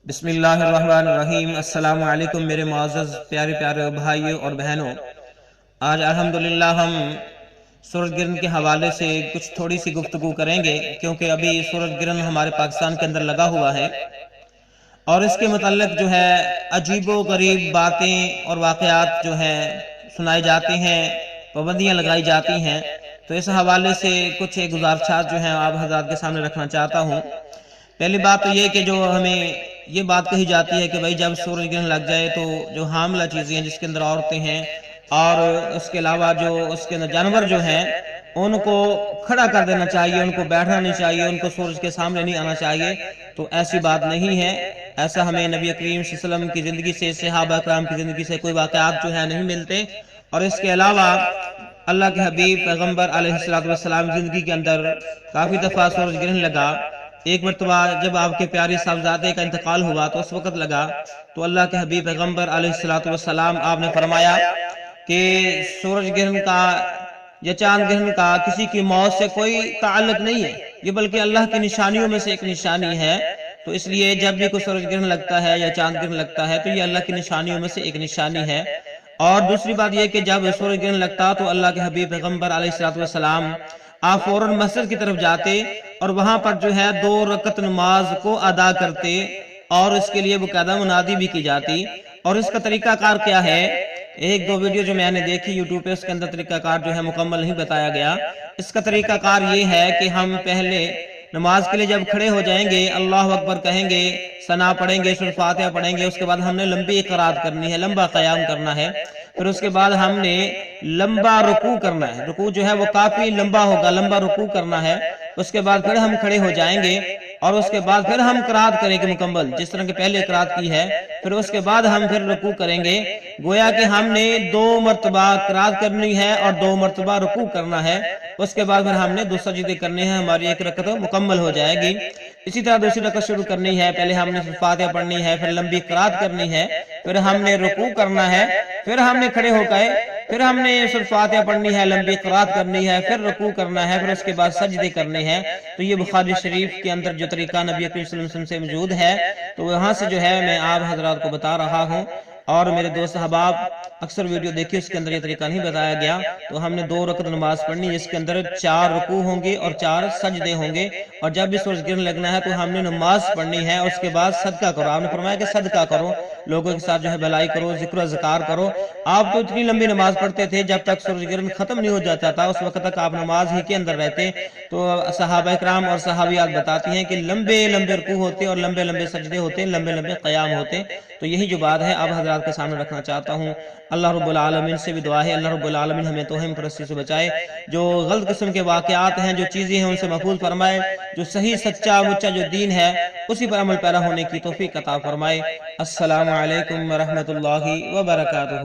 بسم اللہ الرحمن الرحیم۔ السلام علیکم میرے معزز پیارے پیارے بھائیوں اور بہنوں۔ آج الحمدللہ ہم سورج گرہن کے حوالے سے کچھ تھوڑی سی گفتگو کریں گے، کیونکہ ابھی سورج گرہن ہمارے پاکستان کے اندر لگا ہوا ہے اور اس کے متعلق جو ہے عجیب و غریب باتیں اور واقعات جو ہیں سنائے جاتے ہیں، پابندیاں لگائی جاتی ہیں۔ تو اس حوالے سے کچھ گزارشات جو ہیں آپ حضرات کے سامنے رکھنا چاہتا ہوں۔ پہلی بات تو یہ کہ جو ہمیں یہ بات کہی جاتی ہے کہ بھائی جب سورج گرہن لگ جائے تو جو حاملہ چیزیں ہیں جس کے اندر عورتیں ہیں اور اس کے علاوہ جو اس کے اندر جانور جو ہیں ان کو کھڑا کر دینا چاہیے، ان کو بیٹھنا نہیں چاہیے، ان کو سورج کے سامنے نہیں آنا چاہیے۔ تو ایسی بات نہیں ہے، ایسا ہمیں نبی کریم صلی اللہ علیہ وسلم کی زندگی سے، صحابہ کرام کی زندگی سے کوئی واقعات جو ہے نہیں ملتے۔ اور اس کے علاوہ اللہ کے حبیب پیغمبر علیہ السلام کی زندگی کے اندر کافی دفعہ سورج گرہن لگا۔ ایک مرتبہ جب آپ کے پیارے صاحبزادے کا انتقال ہوا تو اس وقت لگا، تو اللہ کے حبیب پیغمبر علیہ السلام آپ نے فرمایا کہ سورج گرہن کا یا چاند گرہن کا کسی کی موت سے کوئی تعلق نہیں ہے، یہ بلکہ اللہ کی نشانیوں میں سے ایک نشانی ہے۔ تو اس لیے جب بھی کوئی سورج گرہن لگتا ہے یا چاند گرہن لگتا ہے تو یہ اللہ کی نشانیوں میں سے ایک نشانی ہے۔ اور دوسری بات یہ کہ جب سورج گرہن لگتا تو اللہ کے حبیب پیغمبر علیہ السلام آپ فوراً مسجد کی طرف جاتے اور وہاں پر جو ہے 2 رکعت نماز کو ادا کرتے، اور اس کے لیے باقاعدہ منادی بھی کی جاتی۔ اور اس کا طریقہ کار کیا ہے، ایک دو ویڈیو جو میں نے دیکھی یوٹیوب پہ، اس کے اندر طریقہ کار جو ہے مکمل نہیں بتایا گیا۔ اس کا طریقہ کار یہ ہے کہ ہم پہلے نماز کے لیے جب کھڑے ہو جائیں گے اللہ اکبر کہیں گے، ثنا پڑھیں گے، سورۃ فاتحہ پڑھیں گے، اس کے بعد ہم نے لمبی قرات کرنی ہے، لمبا قیام کرنا ہے، پھر اس کے بعد ہم نے لمبا رکوع کرنا ہے، رکوع جو ہے وہ کافی لمبا ہوگا، لمبا رکوع کرنا ہے۔ اس کے بعد پھر ہم کھڑے ہو جائیں گے اور اس کے بعد پھر ہم قرات کریں گے مکمل، جس طرح کہ پہلے قرات کی ہے۔ پھر اس کے بعد ہم پھر رکوع کریں گے، گویا کہ ہم نے 2 مرتبہ قرات کرنی ہے اور 2 مرتبہ رکوع کرنا ہے۔ اس کے بعد پھر ہم نے 2 سجدے کرنے ہیں، ہماری 1 رکعت مکمل ہو جائے گی۔ اسی طرح دوسری رکعت شروع کرنی ہے، پہلے ہم نے فاتحہ پڑھنی ہے، پھر لمبی قرات کرنی ہے، پھر ہم نے رکوع کرنا ہے، پھر ہم نے کھڑے ہو گئے، پھر ہم نے سورۃ فاتحہ پڑھنی ہے، لمبی قرات کرنی ہے، پھر رکوع کرنا ہے، پھر اس کے بعد سجدے کرنے ہیں۔ تو یہ بخاری شریف کے اندر جو طریقہ نبی کریم صلی اللہ علیہ وسلم سے موجود ہے، تو وہاں سے جو ہے میں آپ حضرات کو بتا رہا ہوں۔ اور میرے دوست احباب اکثر ویڈیو دیکھیے، اس کے اندر یہ طریقہ نہیں بتایا گیا۔ تو ہم نے 2 رکعت نماز پڑھنی، جس کے اندر 4 رکوع ہوں گے اور 4 سجدے ہوں گے۔ اور جب بھی سورج گرہن لگنا ہے تو ہم نے نماز پڑھنی ہے، اس کے بعد صدقہ کرو۔ آپ نے فرمایا کہ صدقہ کرو، لوگوں کے ساتھ جو ہے بھلائی کرو، ذکر و اذکار کرو۔ آپ تو اتنی لمبی نماز پڑھتے تھے جب تک سورج گرہن ختم نہیں ہو جاتا تھا، اس وقت تک آپ نماز ہی کے اندر رہتے۔ تو صحابہ کرام اور صحابیات بتاتی ہیں کہ لمبے لمبے رکوع ہوتے اور لمبے لمبے سجدے ہوتے، لمبے لمبے قیام ہوتے۔ تو یہی جو بات ہے آپ حضرات کے سامنے رکھنا چاہتا ہوں۔ اللہ رب العالمین سے بھی دعا ہے اللہ رب العالمین ہمیں توہم پرستی سے بچائے، جو غلط قسم کے واقعات ہیں، جو چیزیں ہیں، ان سے محفوظ فرمائے، جو صحیح سچا مچا جو دین ہے اسی پر عمل پیرا ہونے کی توفیق عطا فرمائے۔ السلام علیکم ورحمت اللہ وبرکاتہ۔